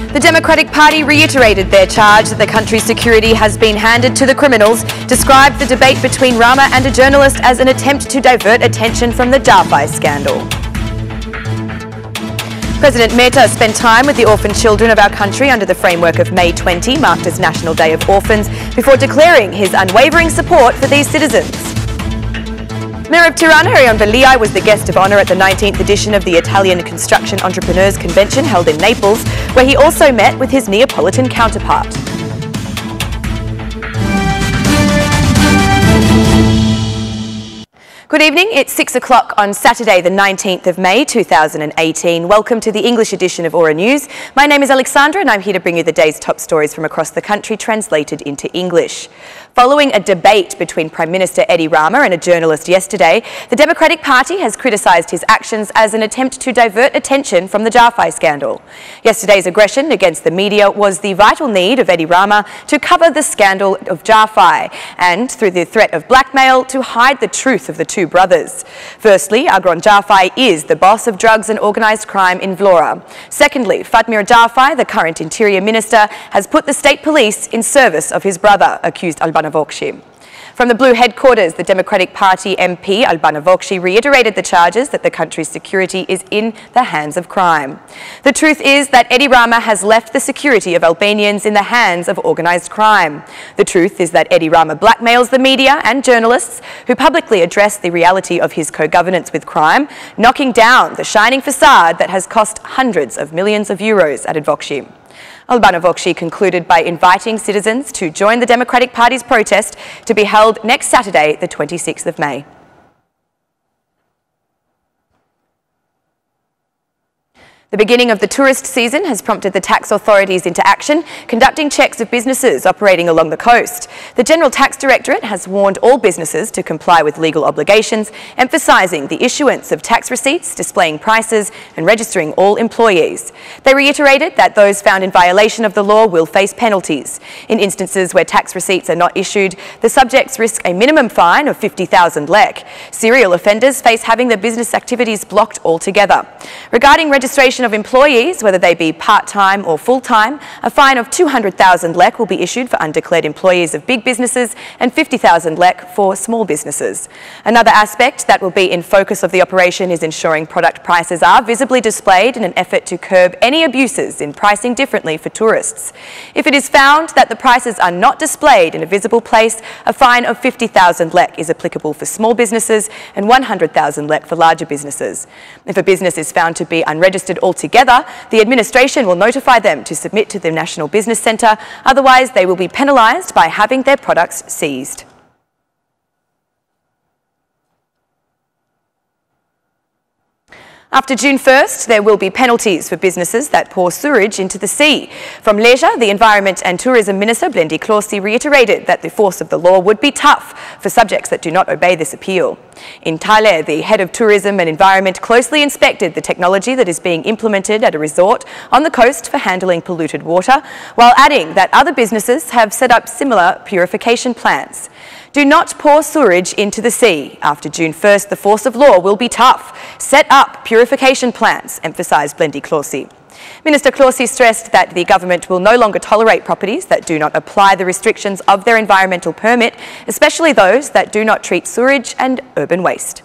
The Democratic Party reiterated their charge that the country's security has been handed to the criminals, described the debate between Rama and a journalist as an attempt to divert attention from the Jafai scandal. President Mehta spent time with the orphan children of our country under the framework of May 20, marked as National Day of Orphans, before declaring his unwavering support for these citizens. Mayor of Tirana, Arion Valii, was the guest of honour at the 19th edition of the Italian Construction Entrepreneurs Convention held in Naples, where he also met with his Neapolitan counterpart. Good evening, it's 6 o'clock on Saturday the 19th of May 2018. Welcome to the English edition of Aura News. My name is Alexandra and I'm here to bring you the day's top stories from across the country translated into English. Following a debate between Prime Minister Edi Rama and a journalist yesterday, the Democratic Party has criticised his actions as an attempt to divert attention from the Jafai scandal. Yesterday's aggression against the media was the vital need of Edi Rama to cover the scandal of Jafai and, through the threat of blackmail, to hide the truth of the two brothers. Firstly, Agron Jafai is the boss of drugs and organised crime in Vlora. Secondly, Fatmir Jafai, the current Interior Minister, has put the state police in service of his brother, accused Albana Vokshi. From the Blue headquarters, the Democratic Party MP Albana Vokshi reiterated the charges that the country's security is in the hands of crime. The truth is that Edi Rama has left the security of Albanians in the hands of organised crime. The truth is that Edi Rama blackmails the media and journalists who publicly address the reality of his co-governance with crime, knocking down the shining facade that has cost hundreds of millions of euros, added Vokshi. Albana Vokshi concluded by inviting citizens to join the Democratic Party's protest to be held next Saturday, the 26th of May. The beginning of the tourist season has prompted the tax authorities into action, conducting checks of businesses operating along the coast. The General Tax Directorate has warned all businesses to comply with legal obligations, emphasising the issuance of tax receipts, displaying prices and registering all employees. They reiterated that those found in violation of the law will face penalties. In instances where tax receipts are not issued, the subjects risk a minimum fine of 50,000 lek. Serial offenders face having their business activities blocked altogether. Regarding registration of employees, whether they be part-time or full-time, a fine of 200,000 lek will be issued for undeclared employees of big businesses and 50,000 lek for small businesses. Another aspect that will be in focus of the operation is ensuring product prices are visibly displayed in an effort to curb any abuses in pricing differently for tourists. If it is found that the prices are not displayed in a visible place, a fine of 50,000 lek is applicable for small businesses and 100,000 lek for larger businesses. If a business is found to be unregistered altogether, the administration will notify them to submit to the National Business Centre, otherwise they will be penalised by having their products seized. After June 1st, there will be penalties for businesses that pour sewage into the sea. From Leisure, the Environment and Tourism Minister Blendi Clossi reiterated that the force of the law would be tough for subjects that do not obey this appeal. In Thale, the head of Tourism and Environment closely inspected the technology that is being implemented at a resort on the coast for handling polluted water, while adding that other businesses have set up similar purification plants. Do not pour sewage into the sea. After June 1st, the force of law will be tough. Set up purification plants, emphasised Blendi Clossi. Minister Clossi stressed that the government will no longer tolerate properties that do not apply the restrictions of their environmental permit, especially those that do not treat sewage and urban waste.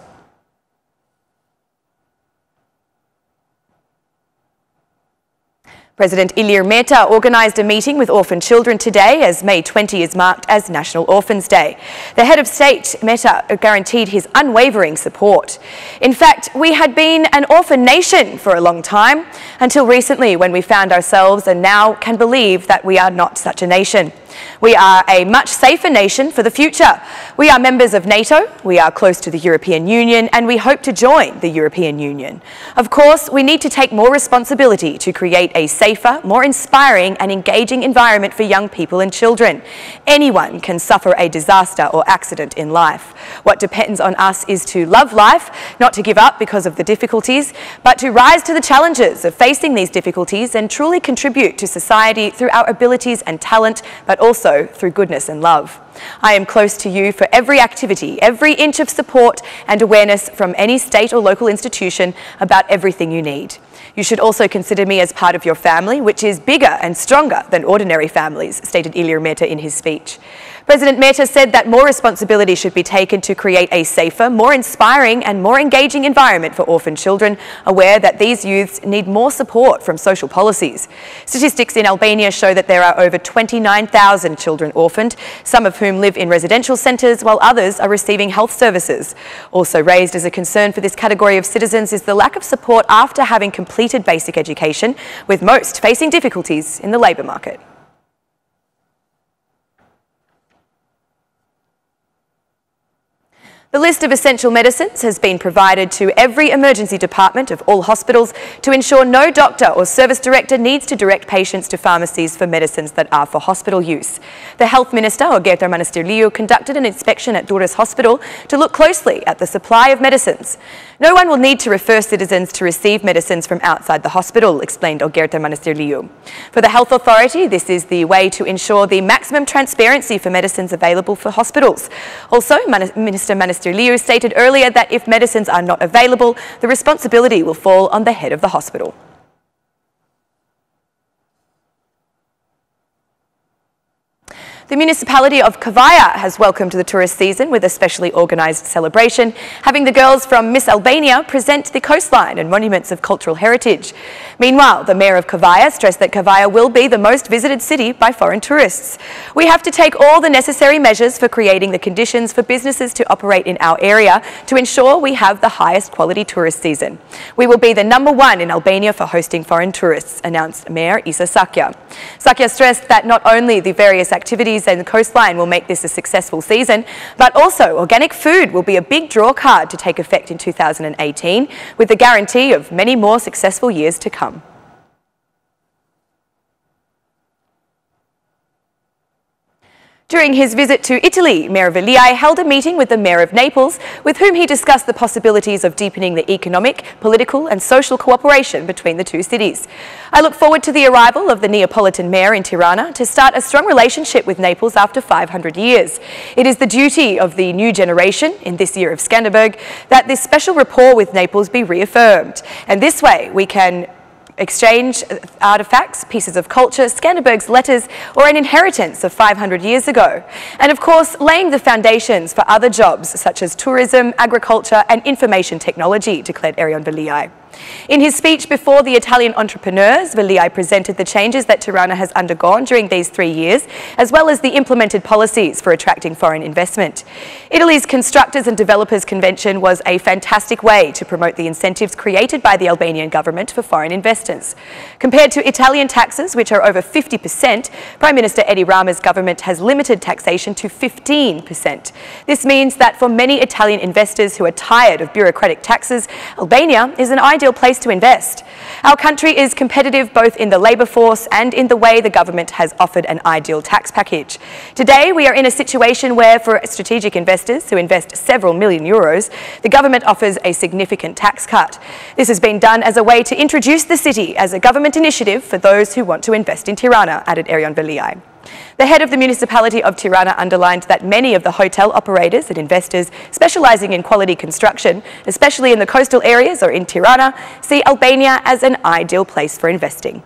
President Ilir Mehta organised a meeting with orphan children today as May 20 is marked as National Orphans Day. The head of state, Mehta, guaranteed his unwavering support. In fact, we had been an orphan nation for a long time, until recently when we found ourselves and now can believe that we are not such a nation. We are a much safer nation for the future. We are members of NATO, we are close to the European Union, and we hope to join the European Union. Of course, we need to take more responsibility to create a safer, more inspiring and engaging environment for young people and children. Anyone can suffer a disaster or accident in life. What depends on us is to love life, not to give up because of the difficulties, but to rise to the challenges of facing these difficulties and truly contribute to society through our abilities and talent, but also through goodness and love. I am close to you for every activity, every inch of support and awareness from any state or local institution about everything you need. You should also consider me as part of your family, which is bigger and stronger than ordinary families, stated Ilir Mehta in his speech. President Mehta said that more responsibility should be taken to create a safer, more inspiring and more engaging environment for orphan children, aware that these youths need more support from social policies. Statistics in Albania show that there are over 29,000 children orphaned, some of whom live in residential centres while others are receiving health services. Also raised as a concern for this category of citizens is the lack of support after having completed basic education, with most facing difficulties in the labour market. The list of essential medicines has been provided to every emergency department of all hospitals to ensure no doctor or service director needs to direct patients to pharmacies for medicines that are for hospital use. The Health Minister, Ogerta Manastirliu, conducted an inspection at Durrës Hospital to look closely at the supply of medicines. No one will need to refer citizens to receive medicines from outside the hospital, explained Ogerta Manastirliu. For the Health Authority, this is the way to ensure the maximum transparency for medicines available for hospitals. Also, Minister Manastirliu stated earlier that if medicines are not available, the responsibility will fall on the head of the hospital. The municipality of Kavaya has welcomed the tourist season with a specially organised celebration, having the girls from Miss Albania present the coastline and monuments of cultural heritage. Meanwhile, the mayor of Kavaya stressed that Kavaya will be the most visited city by foreign tourists. We have to take all the necessary measures for creating the conditions for businesses to operate in our area to ensure we have the highest quality tourist season. We will be the #1 in Albania for hosting foreign tourists, announced Mayor Isa Sakya. Sakya stressed that not only the various activities and the coastline will make this a successful season, but also organic food will be a big draw card to take effect in 2018, with the guarantee of many more successful years to come. During his visit to Italy, Mayor Veliaj held a meeting with the Mayor of Naples, with whom he discussed the possibilities of deepening the economic, political and social cooperation between the two cities. I look forward to the arrival of the Neapolitan Mayor in Tirana to start a strong relationship with Naples after 500 years. It is the duty of the new generation, in this year of Skanderberg, that this special rapport with Naples be reaffirmed. And this way we can exchange artefacts, pieces of culture, Skanderberg's letters, or an inheritance of 500 years ago. And of course, laying the foundations for other jobs such as tourism, agriculture and information technology, declared Erion Veliaj. In his speech before the Italian entrepreneurs, Veliaj presented the changes that Tirana has undergone during these 3 years, as well as the implemented policies for attracting foreign investment. Italy's Constructors and Developers Convention was a fantastic way to promote the incentives created by the Albanian government for foreign investors. Compared to Italian taxes, which are over 50%, Prime Minister Edi Rama's government has limited taxation to 15%. This means that for many Italian investors who are tired of bureaucratic taxes, Albania is an ideal place to invest. Our country is competitive both in the labour force and in the way the government has offered an ideal tax package. Today we are in a situation where for strategic investors who invest several million euros, the government offers a significant tax cut. This has been done as a way to introduce the city as a government initiative for those who want to invest in Tirana, added Erion Veliaj. The head of the municipality of Tirana underlined that many of the hotel operators and investors specialising in quality construction, especially in the coastal areas or in Tirana, see Albania as an ideal place for investing.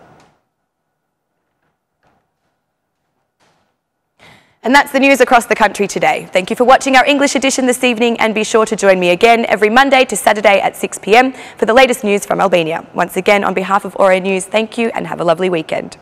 And that's the news across the country today. Thank you for watching our English edition this evening, and be sure to join me again every Monday to Saturday at 6 p.m. for the latest news from Albania. Once again, on behalf of Ora News, thank you and have a lovely weekend.